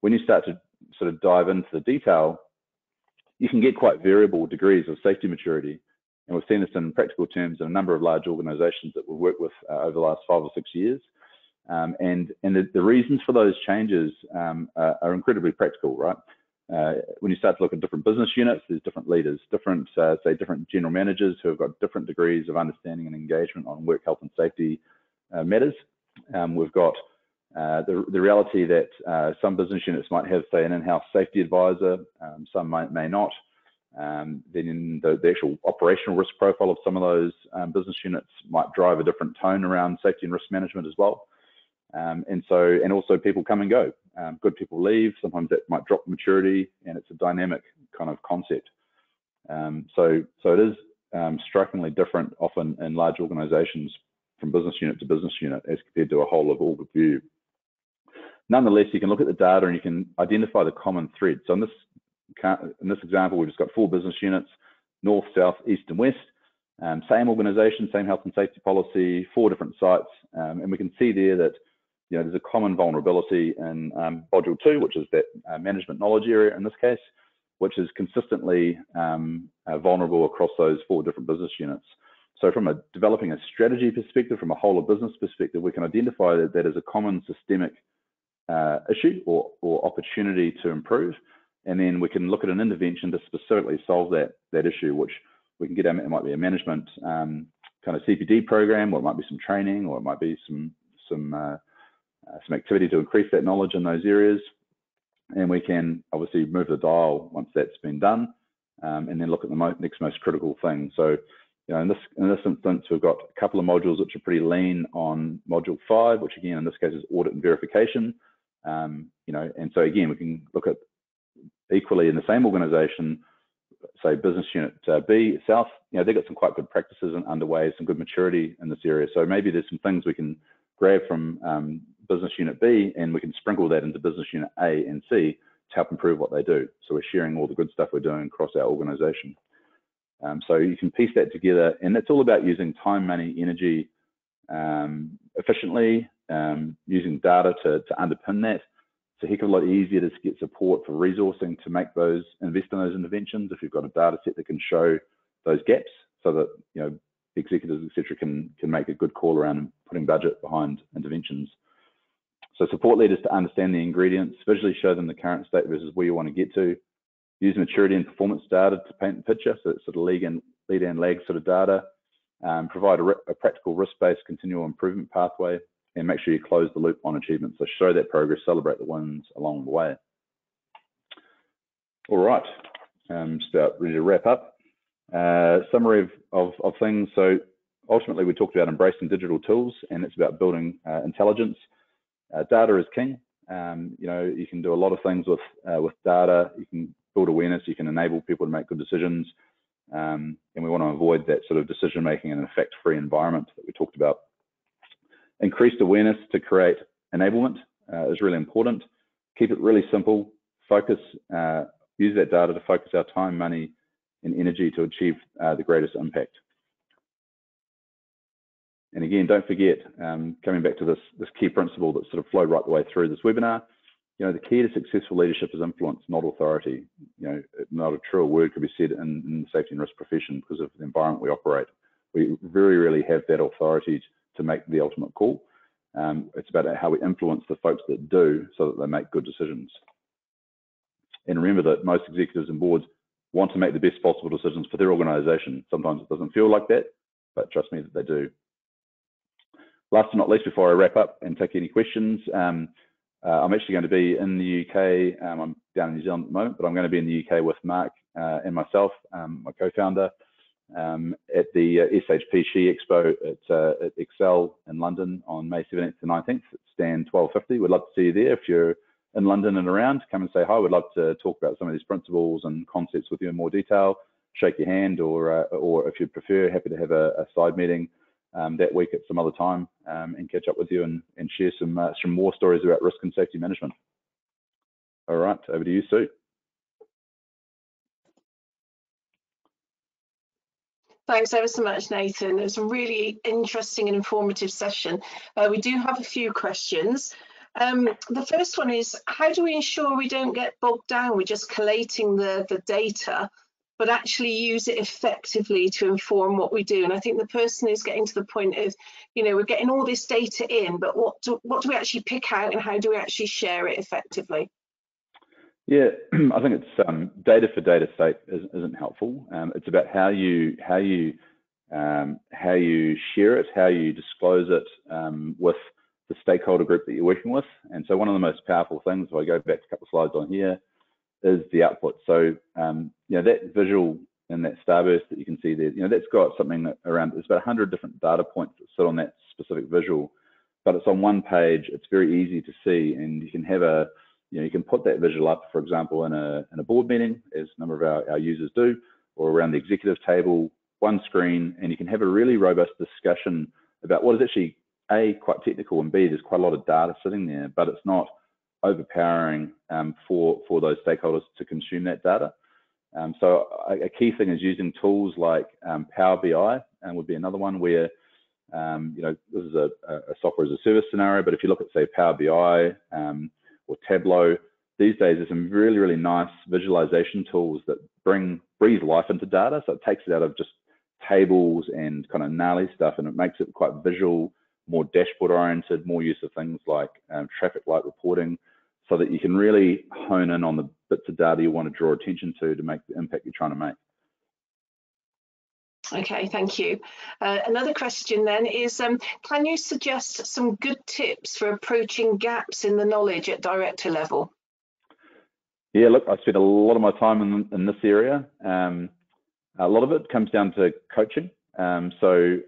A: when you start to sort of dive into the detail, you can get quite variable degrees of safety maturity. And we've seen this in practical terms in a number of large organizations that we've worked with over the last 5 or 6 years. And the reasons for those changes are incredibly practical, right? When you start to look at different business units, there's different leaders, different general managers who have got different degrees of understanding and engagement on work health and safety matters. We've got the reality that some business units might have, say, an in-house safety advisor, some may not. Then the actual operational risk profile of some of those business units might drive a different tone around safety and risk management as well. And also people come and go. Good people leave. Sometimes that might drop maturity, and it's a dynamic kind of concept. So it is strikingly different often in large organizations from business unit to business unit as compared to a whole of org view. Nonetheless, you can look at the data and you can identify the common thread. So in this example, we've just got 4 business units, north, south, east, and west. Same organization, same health and safety policy, 4 different sites. And we can see there that there's a common vulnerability in module 2, which is that management knowledge area in this case, which is consistently vulnerable across those 4 different business units. So from developing a strategy perspective, from a whole of business perspective, we can identify that as a common systemic issue or opportunity to improve. And then we can look at an intervention to specifically solve that issue, which we can get. It might be a management kind of CPD program, or it might be some training, or it might be some activity to increase that knowledge in those areas. And we can obviously move the dial once that's been done, and then look at the next most critical thing. So, in this instance, we've got a couple of modules which are pretty lean on module 5, which again in this case is audit and verification. And so again we can look at equally in the same organization, say business unit B, South, they've got some quite good practices and underway, some good maturity in this area. So maybe there's some things we can grab from business unit B and we can sprinkle that into business unit A and C to help improve what they do. So we're sharing all the good stuff we're doing across our organization. So you can piece that together, and it's all about using time, money, energy efficiently, using data to underpin that. It's a heck of a lot easier to get support for resourcing to invest in those interventions if you've got a data set that can show those gaps, so that executives, etc., can make a good call around putting budget behind interventions. So support leaders to understand the ingredients, visually show them the current state versus where you want to get to. Use maturity and performance data to paint the picture, so it's sort of lead and lag sort of data. Provide a practical risk-based continual improvement pathway, and make sure you close the loop on achievements. So show that progress, celebrate the wins along the way. All right, just about ready to wrap up. Summary of things. So ultimately, we talked about embracing digital tools, and it's about building intelligence. Data is king. You can do a lot of things with data. You can build awareness. You can enable people to make good decisions. And we want to avoid that sort of decision making in an effect-free environment that we talked about. Increased awareness to create enablement is really important. Keep it really simple. Focus. Use that data to focus our time, money, and energy to achieve the greatest impact. And again, don't forget, coming back to this key principle that sort of flowed right the way through this webinar, the key to successful leadership is influence, not authority. Not a truer word could be said in the safety and risk profession because of the environment we operate. We very rarely have that authority to make the ultimate call. It's about how we influence the folks that do, so that they make good decisions. And remember that most executives and boards want to make the best possible decisions for their organization. Sometimes it doesn't feel like that, but trust me that they do. Last but not least, before I wrap up and take any questions, I'm actually going to be in the UK. I'm down in New Zealand at the moment, but I'm going to be in the UK with Mark and myself, my co-founder, at the SHP Expo at Excel in London on May 17th to 19th at stand 1250. We'd love to see you there. If you're in London and around, come and say hi. We'd love to talk about some of these principles and concepts with you in more detail, shake your hand, or if you'd prefer, happy to have a side meeting that week at some other time and catch up with you and share some more stories about risk and safety management. All right, over to you, Sue.
B: Thanks ever so much, Nathan. It was a really interesting and informative session. We do have a few questions. The first one is, how do we ensure we don't get bogged down with just collating the data, but actually use it effectively to inform what we do? And I think the person is getting to the point of, you know, we're getting all this data in, but what do we actually pick out, and how do we actually share it effectively?
A: Yeah, I think it's data for data's sake isn't helpful. It's about how you share it, how you disclose it with the stakeholder group that you're working with. And so one of the most powerful things, if I go back a couple of slides on here, is the output. So you know, that visual in that starburst that you can see there, you know, that's got something around, there's about 100 different data points that sit on that specific visual, but it's on one page. It's very easy to see, and you can have a, you know, you can put that visual up, for example, in a board meeting, as a number of our users do, or around the executive table, one screen, and you can have a really robust discussion about what is actually A, quite technical, and B, there's quite a lot of data sitting there, but it's not overpowering for those stakeholders to consume that data. So a key thing is using tools like Power BI, and would be another one where, you know, this is a software as a service scenario, but if you look at, say, Power BI or Tableau, these days there's some really, really nice visualization tools that breathe life into data. So it takes it out of just tables and kind of gnarly stuff, and it makes it quite visual, more dashboard oriented, more use of things like traffic light reporting, so that you can really hone in on the bits of data you want to draw attention to make the impact you're trying to make.
B: Okay, thank you. Another question then is, can you suggest some good tips for approaching gaps in the knowledge at director level?
A: Yeah, look, I spent a lot of my time in this area. A lot of it comes down to coaching. So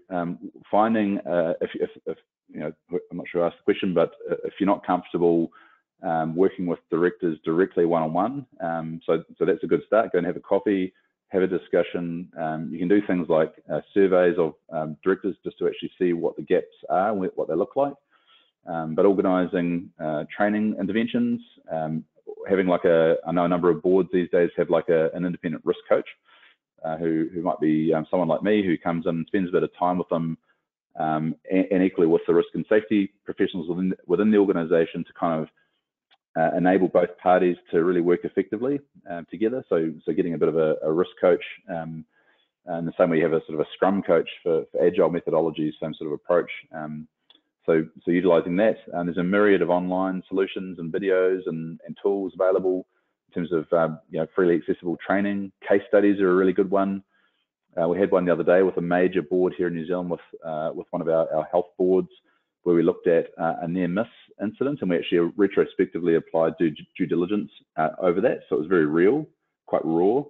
A: finding, if you know, I'm not sure I asked the question, but if you're not comfortable working with directors directly one-on-one, so that's a good start. Go and have a coffee, have a discussion. You can do things like surveys of directors just to actually see what the gaps are and what they look like. But organising training interventions, having like I know a number of boards these days have like an independent risk coach who might be someone like me, who comes in and spends a bit of time with them, and equally with the risk and safety professionals within the organisation to kind of enable both parties to really work effectively together. So getting a bit of a risk coach, in the same way you have a sort of a scrum coach for agile methodologies, same sort of approach. So utilising that, there's a myriad of online solutions and videos and tools available in terms of you know, freely accessible training. Case studies are a really good one. We had one the other day with a major board here in New Zealand with one of our health boards, where we looked at a near-miss incident, and we actually retrospectively applied due diligence over that. So it was very real, quite raw.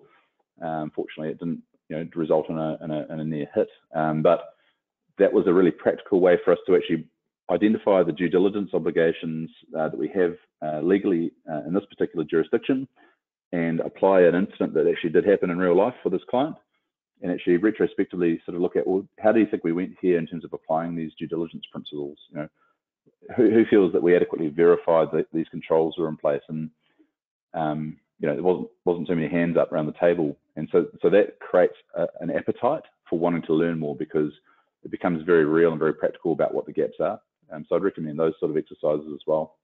A: Unfortunately, it didn't, you know, result in a near hit, but that was a really practical way for us to actually identify the due diligence obligations that we have legally in this particular jurisdiction, and apply an incident that actually did happen in real life for this client, and actually retrospectively sort of look at, well, how do you think we went here in terms of applying these due diligence principles? You know, who feels that we adequately verified that these controls were in place? And you know, there wasn't too many hands up around the table, and so that creates an appetite for wanting to learn more, because it becomes very real and very practical about what the gaps are. So I'd recommend those sort of exercises as well.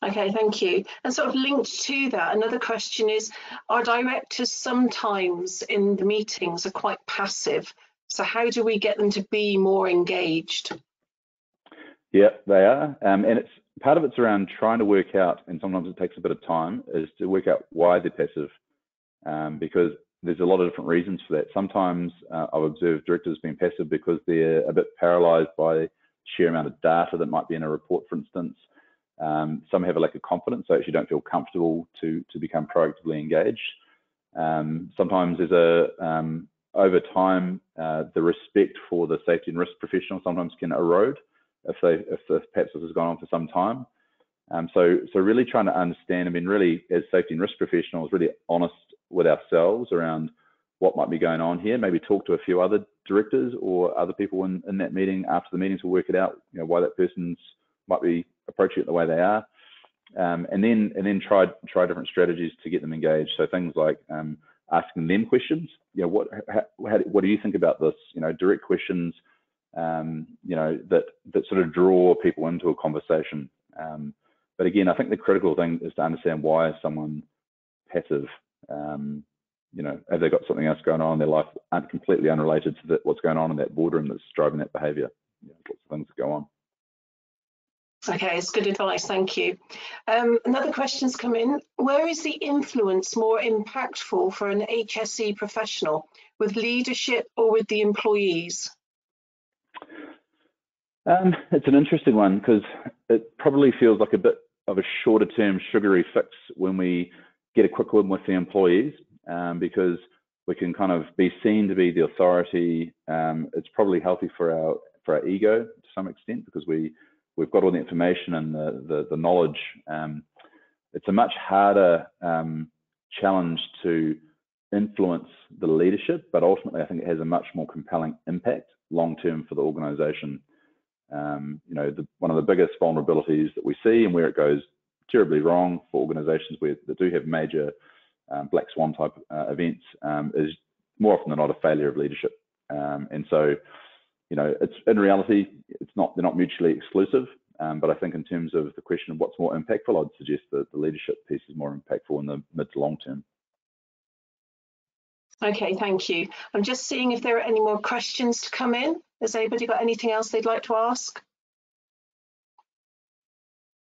B: Okay, thank you. And sort of linked to that, another question is, our directors sometimes in the meetings are quite passive. So how do we get them to be more engaged?
A: Yeah, they are. And it's part of it's around trying to work out, and sometimes it takes a bit of time, is to work out why they're passive. Because there's a lot of different reasons for that. Sometimes I've observed directors being passive because they're a bit paralysed by the sheer amount of data that might be in a report, for instance. Some have a lack of confidence, so actually don't feel comfortable to become proactively engaged. Sometimes there's over time, the respect for the safety and risk professional sometimes can erode if perhaps this has gone on for some time. So really trying to understand, I mean, really as safety and risk professionals, really honest with ourselves around what might be going on here. Maybe talk to a few other directors or other people in that meeting after the meeting to work it out, you know, why that person's might be approaching it the way they are, and then try different strategies to get them engaged. So things like asking them questions. You know, what do you think about this? You know, direct questions you know, that sort of draw people into a conversation. But again, I think the critical thing is to understand, why is someone passive? You know, have they got something else going on in their life completely unrelated to what's going on in that boardroom that's driving that behaviour? You know, lots of things that go on.
B: Okay, it's good advice, thank you. Another question's come in. Where is the influence more impactful for an HSE professional, with leadership or with the employees?
A: It's an interesting one, because it probably feels like a bit of a shorter term sugary fix when we get a quick win with the employees, because we can kind of be seen to be the authority. It's probably healthy for our ego to some extent, because we've got all the information and the knowledge. It's a much harder challenge to influence the leadership, but ultimately I think it has a much more compelling impact long term for the organization. You know, one of the biggest vulnerabilities that we see, and where it goes terribly wrong for organizations that do have major black swan type events, is more often than not a failure of leadership. And so, you know, it's in reality, they're not mutually exclusive. But I think in terms of the question of what's more impactful, I'd suggest that the leadership piece is more impactful in the mid to long term.
B: Okay, thank you. I'm just seeing if there are any more questions to come in. Has anybody got anything else they'd like to ask?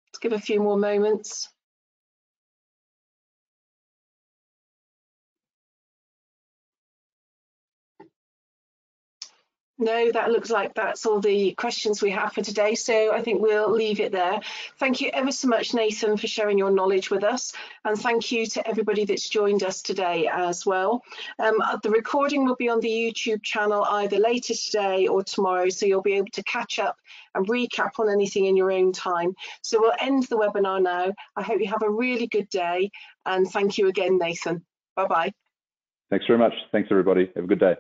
B: Let's give a few more moments. No, that looks like that's all the questions we have for today, so I think we'll leave it there. Thank you ever so much, Nathan, for sharing your knowledge with us, and thank you to everybody that's joined us today as well. The recording will be on the YouTube channel either later today or tomorrow, so you'll be able to catch up and recap on anything in your own time. So we'll end the webinar now. I hope you have a really good day, and thank you again, Nathan. Bye-bye.
A: Thanks very much. Thanks, everybody. Have a good day.